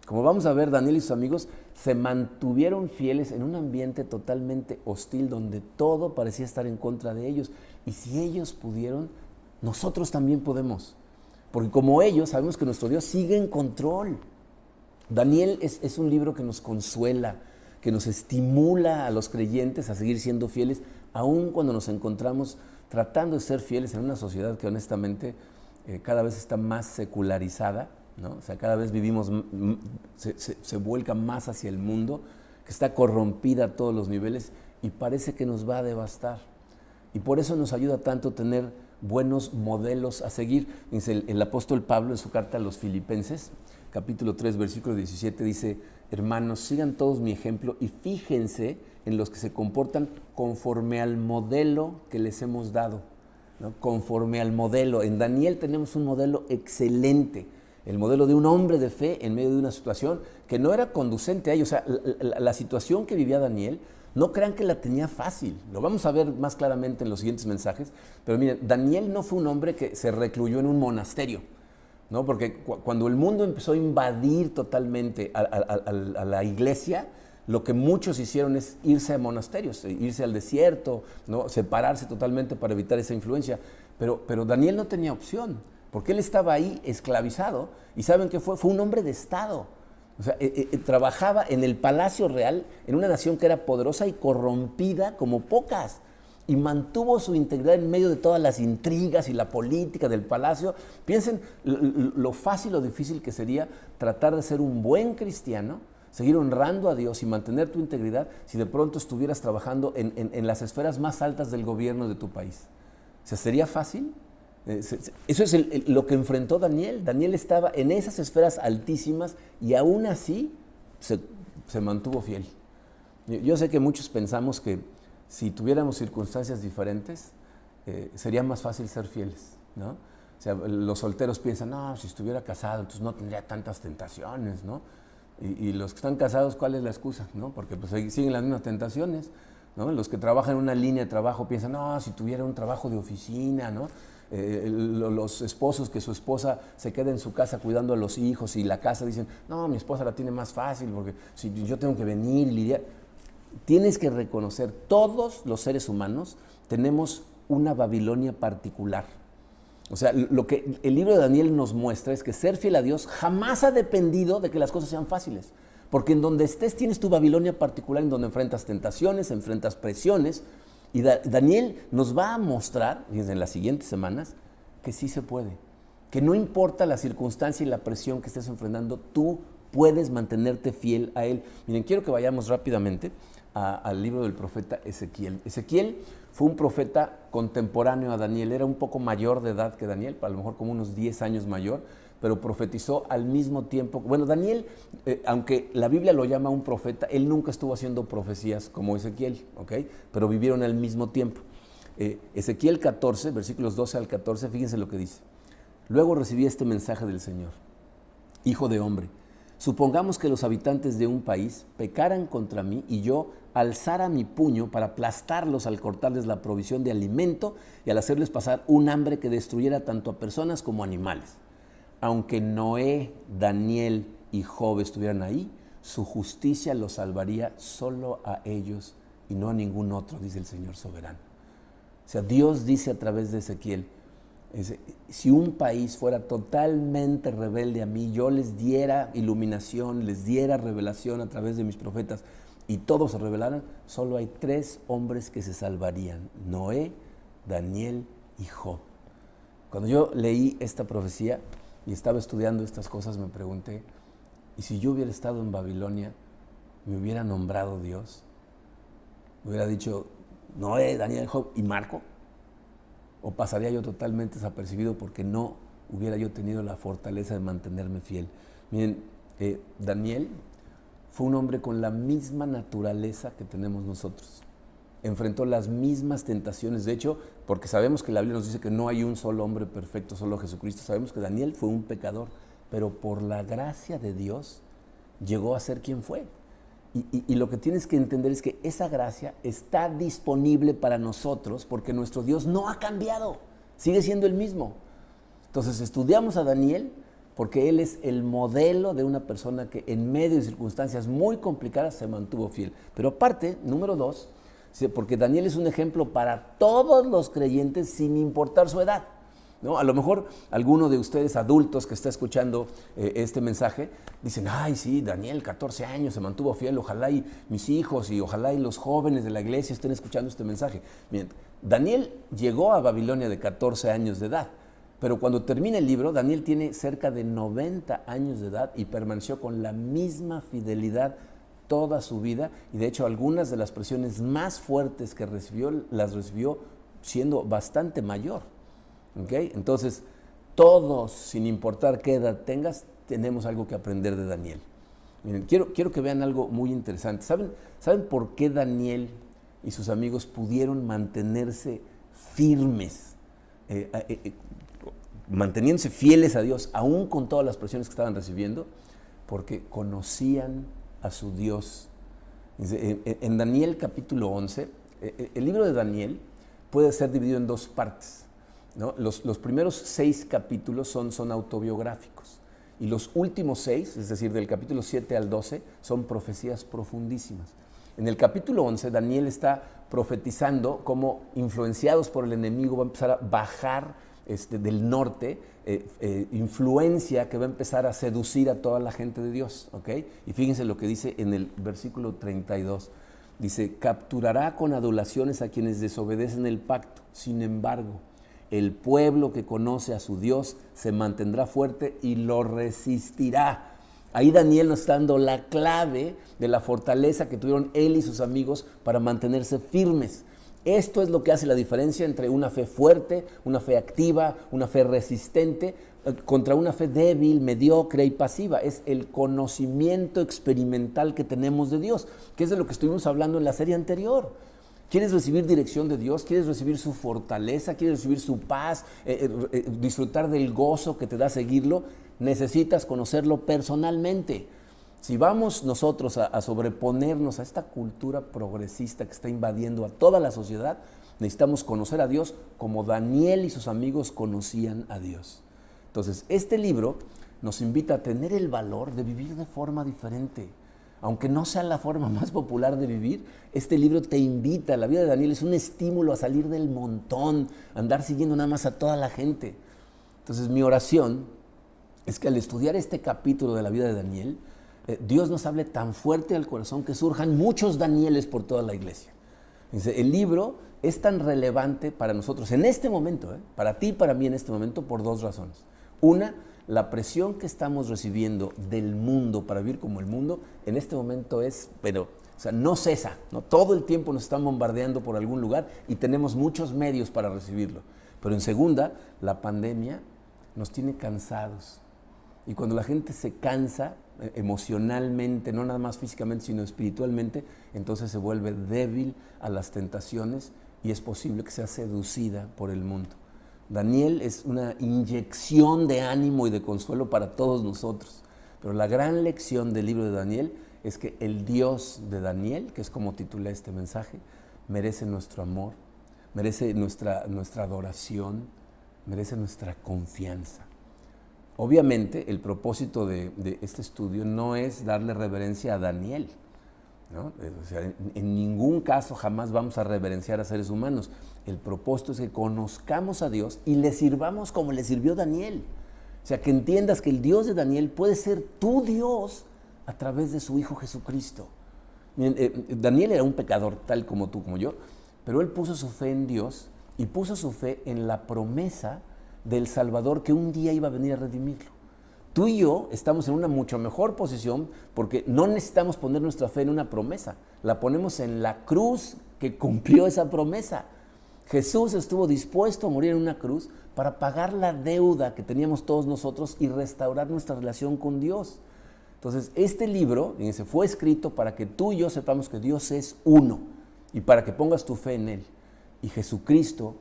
Como vamos a ver, Daniel y sus amigos se mantuvieron fieles en un ambiente totalmente hostil donde todo parecía estar en contra de ellos. Y si ellos pudieron, nosotros también podemos. Porque como ellos, sabemos que nuestro Dios sigue en control. Daniel es un libro que nos consuela, que nos estimula a los creyentes a seguir siendo fieles, aun cuando nos encontramos tratando de ser fieles en una sociedad que honestamente cada vez está más secularizada, ¿no? O sea, cada vez vivimos, se vuelca más hacia el mundo, que está corrompida a todos los niveles y parece que nos va a devastar. Y por eso nos ayuda tanto tener buenos modelos a seguir. Dice el apóstol Pablo en su carta a los Filipenses, capítulo 3, versículo 17, dice: hermanos, sigan todos mi ejemplo y fíjense en los que se comportan conforme al modelo que les hemos dado, ¿no? Conforme al modelo. En Daniel tenemos un modelo excelente, el modelo de un hombre de fe en medio de una situación que no era conducente a ellos. O sea, la situación que vivía Daniel, no crean que la tenía fácil. Lo vamos a ver más claramente en los siguientes mensajes. Pero miren, Daniel no fue un hombre que se recluyó en un monasterio, ¿no? Porque cuando el mundo empezó a invadir totalmente a la iglesia, lo que muchos hicieron es irse a monasterios, irse al desierto, ¿no? Separarse totalmente para evitar esa influencia. Pero Daniel no tenía opción, porque él estaba ahí esclavizado. ¿Y saben qué fue? Fue un hombre de Estado. O sea, trabajaba en el palacio real, en una nación que era poderosa y corrompida como pocas. Y mantuvo su integridad en medio de todas las intrigas y la política del palacio. Piensen lo fácil o difícil que sería tratar de ser un buen cristiano, seguir honrando a Dios y mantener tu integridad si de pronto estuvieras trabajando en las esferas más altas del gobierno de tu país. O sea, ¿sería fácil? Eso es lo que enfrentó Daniel. Daniel estaba en esas esferas altísimas y aún así se mantuvo fiel. Yo sé que muchos pensamos que si tuviéramos circunstancias diferentes, sería más fácil ser fieles, ¿no? O sea, los solteros piensan, no, si estuviera casado, entonces no tendría tantas tentaciones, ¿no? Y los que están casados, ¿cuál es la excusa? ¿No? Porque pues siguen las mismas tentaciones, ¿no? Los que trabajan en una línea de trabajo piensan, no, si tuviera un trabajo de oficina, ¿no? Los esposos, que su esposa se quede en su casa cuidando a los hijos y la casa, dicen, no, mi esposa la tiene más fácil porque si yo tengo que venir y lidiar. Tienes que reconocer, todos los seres humanos tenemos una Babilonia particular. O sea, lo que el libro de Daniel nos muestra es que ser fiel a Dios jamás ha dependido de que las cosas sean fáciles. Porque en donde estés tienes tu Babilonia particular, en donde enfrentas tentaciones, enfrentas presiones. Y Daniel nos va a mostrar, en las siguientes semanas, que sí se puede. Que no importa la circunstancia y la presión que estés enfrentando, tú puedes mantenerte fiel a Él. Miren, quiero que vayamos rápidamente al libro del profeta Ezequiel. Ezequiel fue un profeta contemporáneo a Daniel, era un poco mayor de edad que Daniel, a lo mejor como unos 10 años mayor, pero profetizó al mismo tiempo. Bueno, Daniel, aunque la Biblia lo llama un profeta, él nunca estuvo haciendo profecías como Ezequiel, ¿ok? Pero vivieron al mismo tiempo. Ezequiel 14, versículos 12 al 14, fíjense lo que dice. Luego recibí este mensaje del Señor: Hijo de hombre, supongamos que los habitantes de un país pecaran contra mí y yo alzara mi puño para aplastarlos al cortarles la provisión de alimento y al hacerles pasar un hambre que destruyera tanto a personas como a animales. Aunque Noé, Daniel y Job estuvieran ahí, su justicia los salvaría solo a ellos y no a ningún otro, dice el Señor soberano. O sea, Dios dice a través de Ezequiel, si un país fuera totalmente rebelde a mí, yo les diera iluminación, les diera revelación a través de mis profetas y todos se rebelaran, solo hay 3 hombres que se salvarían: Noé, Daniel y Job. Cuando yo leí esta profecía y estaba estudiando estas cosas, me pregunté, ¿y si yo hubiera estado en Babilonia, me hubiera nombrado Dios? ¿Me hubiera dicho Noé, Daniel, Job y Marco? ¿O pasaría yo totalmente desapercibido porque no hubiera yo tenido la fortaleza de mantenerme fiel? Miren, Daniel fue un hombre con la misma naturaleza que tenemos nosotros. Enfrentó las mismas tentaciones. De hecho, porque sabemos que la Biblia nos dice que no hay un solo hombre perfecto, solo Jesucristo. Sabemos que Daniel fue un pecador, pero por la gracia de Dios llegó a ser quien fue. Y lo que tienes que entender es que esa gracia está disponible para nosotros porque nuestro Dios no ha cambiado, sigue siendo el mismo. Entonces estudiamos a Daniel porque él es el modelo de una persona que en medio de circunstancias muy complicadas se mantuvo fiel. Pero aparte, número 2, porque Daniel es un ejemplo para todos los creyentes sin importar su edad, ¿no? A lo mejor alguno de ustedes adultos que está escuchando este mensaje dicen, ay sí, Daniel, 14 años, se mantuvo fiel, ojalá y mis hijos y ojalá y los jóvenes de la iglesia estén escuchando este mensaje. Miren, Daniel llegó a Babilonia de 14 años de edad, pero cuando termina el libro, Daniel tiene cerca de 90 años de edad y permaneció con la misma fidelidad toda su vida, y de hecho algunas de las presiones más fuertes que recibió, las recibió siendo bastante mayor. ¿Okay? Entonces, todos, sin importar qué edad tengas, tenemos algo que aprender de Daniel. Miren, quiero que vean algo muy interesante. ¿Saben por qué Daniel y sus amigos pudieron mantenerse firmes, manteniéndose fieles a Dios, aún con todas las presiones que estaban recibiendo? Porque conocían a su Dios. En Daniel capítulo 11, el libro de Daniel puede ser dividido en 2 partes, ¿no? Los primeros 6 capítulos son autobiográficos, y los últimos 6, es decir, del capítulo 7 al 12, son profecías profundísimas. En el capítulo 11, Daniel está profetizando cómo, influenciados por el enemigo, va a empezar a bajar del norte, influencia que va a empezar a seducir a toda la gente de Dios, ¿ok? Y fíjense lo que dice en el versículo 32. Dice, capturará con adulaciones a quienes desobedecen el pacto. Sin embargo, el pueblo que conoce a su Dios se mantendrá fuerte y lo resistirá. Ahí Daniel nos está dando la clave de la fortaleza que tuvieron él y sus amigos para mantenerse firmes. Esto es lo que hace la diferencia entre una fe fuerte, una fe activa, una fe resistente, contra una fe débil, mediocre y pasiva. Es el conocimiento experimental que tenemos de Dios, que es de lo que estuvimos hablando en la serie anterior. ¿Quieres recibir dirección de Dios? ¿Quieres recibir su fortaleza? ¿Quieres recibir su paz? ¿Disfrutar del gozo que te da seguirlo? Necesitas conocerlo personalmente. Si vamos nosotros a sobreponernos a esta cultura progresista que está invadiendo a toda la sociedad, necesitamos conocer a Dios como Daniel y sus amigos conocían a Dios. Entonces, este libro nos invita a tener el valor de vivir de forma diferente. Aunque no sea la forma más popular de vivir, este libro te invita, la vida de Daniel es un estímulo a salir del montón, a andar siguiendo nada más a toda la gente. Entonces, mi oración es que al estudiar este capítulo de la vida de Daniel, Dios nos hable tan fuerte al corazón que surjan muchos Danieles por toda la iglesia. El libro es tan relevante para nosotros en este momento, para ti y para mí en este momento, por 2 razones. Una, la presión que estamos recibiendo del mundo para vivir como el mundo en este momento no cesa, ¿no? Todo el tiempo nos están bombardeando por algún lugar y tenemos muchos medios para recibirlo. Pero en segunda, la pandemia nos tiene cansados. Y cuando la gente se cansa emocionalmente, no nada más físicamente, sino espiritualmente, entonces se vuelve débil a las tentaciones y es posible que sea seducida por el mundo. Daniel es una inyección de ánimo y de consuelo para todos nosotros. Pero la gran lección del libro de Daniel es que el Dios de Daniel, que es como titulé este mensaje, merece nuestro amor, merece nuestra adoración, merece nuestra confianza. Obviamente, el propósito de este estudio no es darle reverencia a Daniel, ¿no? O sea, en ningún caso jamás vamos a reverenciar a seres humanos. El propósito es que conozcamos a Dios y le sirvamos como le sirvió Daniel. O sea, que entiendas que el Dios de Daniel puede ser tu Dios a través de su Hijo Jesucristo. Miren, Daniel era un pecador tal como tú, como yo, pero él puso su fe en Dios y puso su fe en la promesa del Salvador que un día iba a venir a redimirlo. Tú y yo estamos en una mucho mejor posición porque no necesitamos poner nuestra fe en una promesa, la ponemos en la cruz que cumplió esa promesa. Jesús estuvo dispuesto a morir en una cruz para pagar la deuda que teníamos todos nosotros y restaurar nuestra relación con Dios. Entonces, este libro, fíjense, fue escrito para que tú y yo sepamos que Dios es uno y para que pongas tu fe en Él. Y Jesucristo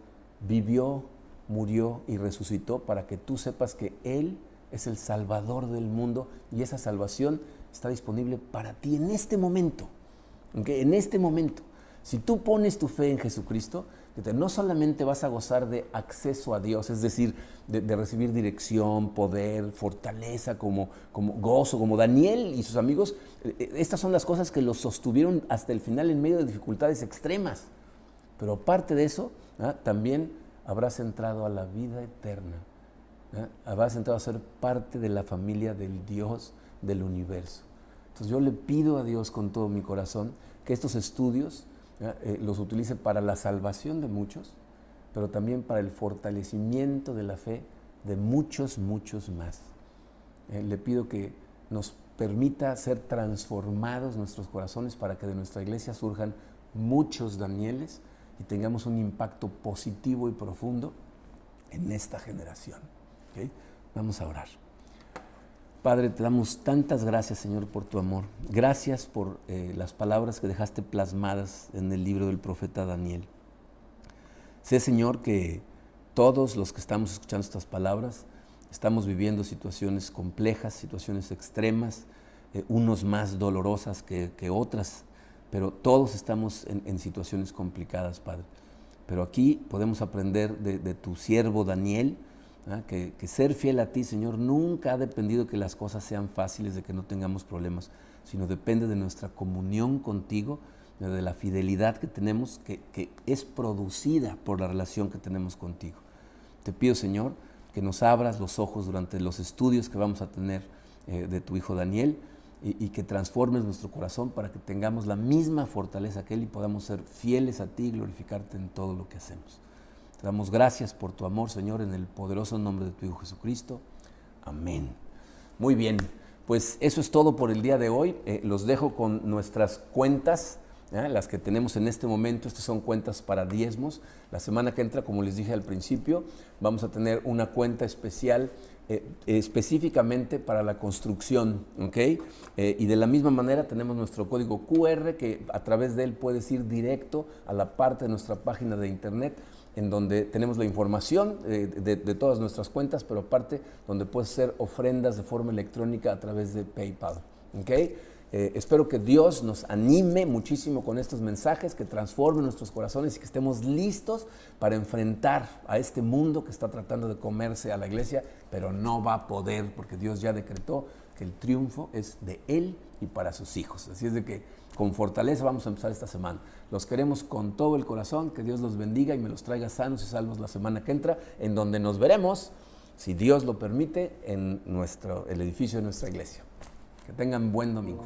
vivió, murió y resucitó para que tú sepas que Él es el Salvador del mundo y esa salvación está disponible para ti en este momento. ¿Okay? En este momento. Si tú pones tu fe en Jesucristo, No solamente vas a gozar de acceso a Dios, es decir, de recibir dirección, poder, fortaleza, como gozo, como Daniel y sus amigos. Estas son las cosas que los sostuvieron hasta el final en medio de dificultades extremas. Pero aparte de eso, también habrás entrado a la vida eterna. Habrás entrado a ser parte de la familia del Dios del universo. Entonces yo le pido a Dios con todo mi corazón que estos estudios los utilice para la salvación de muchos, pero también para el fortalecimiento de la fe de muchos, muchos más. Le pido que nos permita ser transformados nuestros corazones para que de nuestra iglesia surjan muchos Danieles y tengamos un impacto positivo y profundo en esta generación. ¿Okay? Vamos a orar. Padre, te damos tantas gracias, Señor, por tu amor. Gracias por las palabras que dejaste plasmadas en el libro del profeta Daniel. Sé, Señor, que todos los que estamos escuchando estas palabras estamos viviendo situaciones complejas, situaciones extremas, unos más dolorosas que otras, pero todos estamos en situaciones complicadas, Padre. Pero aquí podemos aprender de tu siervo Daniel, que ser fiel a ti, Señor, nunca ha dependido de que las cosas sean fáciles, de que no tengamos problemas, sino depende de nuestra comunión contigo, de la fidelidad que tenemos, que es producida por la relación que tenemos contigo. Te pido, Señor, que nos abras los ojos durante los estudios que vamos a tener de tu hijo Daniel y que transformes nuestro corazón para que tengamos la misma fortaleza que él y podamos ser fieles a ti y glorificarte en todo lo que hacemos. Te damos gracias por tu amor, Señor, en el poderoso nombre de tu Hijo Jesucristo. Amén. Muy bien, pues eso es todo por el día de hoy. Los dejo con nuestras cuentas, las que tenemos en este momento. Estas son cuentas para diezmos. La semana que entra, como les dije al principio, vamos a tener una cuenta especial específicamente para la construcción, ¿ok? Y de la misma manera tenemos nuestro código QR que a través de él puedes ir directo a la parte de nuestra página de internet en donde tenemos la información de todas nuestras cuentas, pero aparte donde puedes hacer ofrendas de forma electrónica a través de PayPal, ¿ok? Espero que Dios nos anime muchísimo con estos mensajes, que transformen nuestros corazones y que estemos listos para enfrentar a este mundo que está tratando de comerse a la iglesia, pero no va a poder porque Dios ya decretó que el triunfo es de Él y para sus hijos. Así es de que con fortaleza vamos a empezar esta semana. Los queremos con todo el corazón, que Dios los bendiga y me los traiga sanos y salvos la semana que entra, en donde nos veremos, si Dios lo permite, en el edificio de nuestra iglesia. Que tengan buen domingo.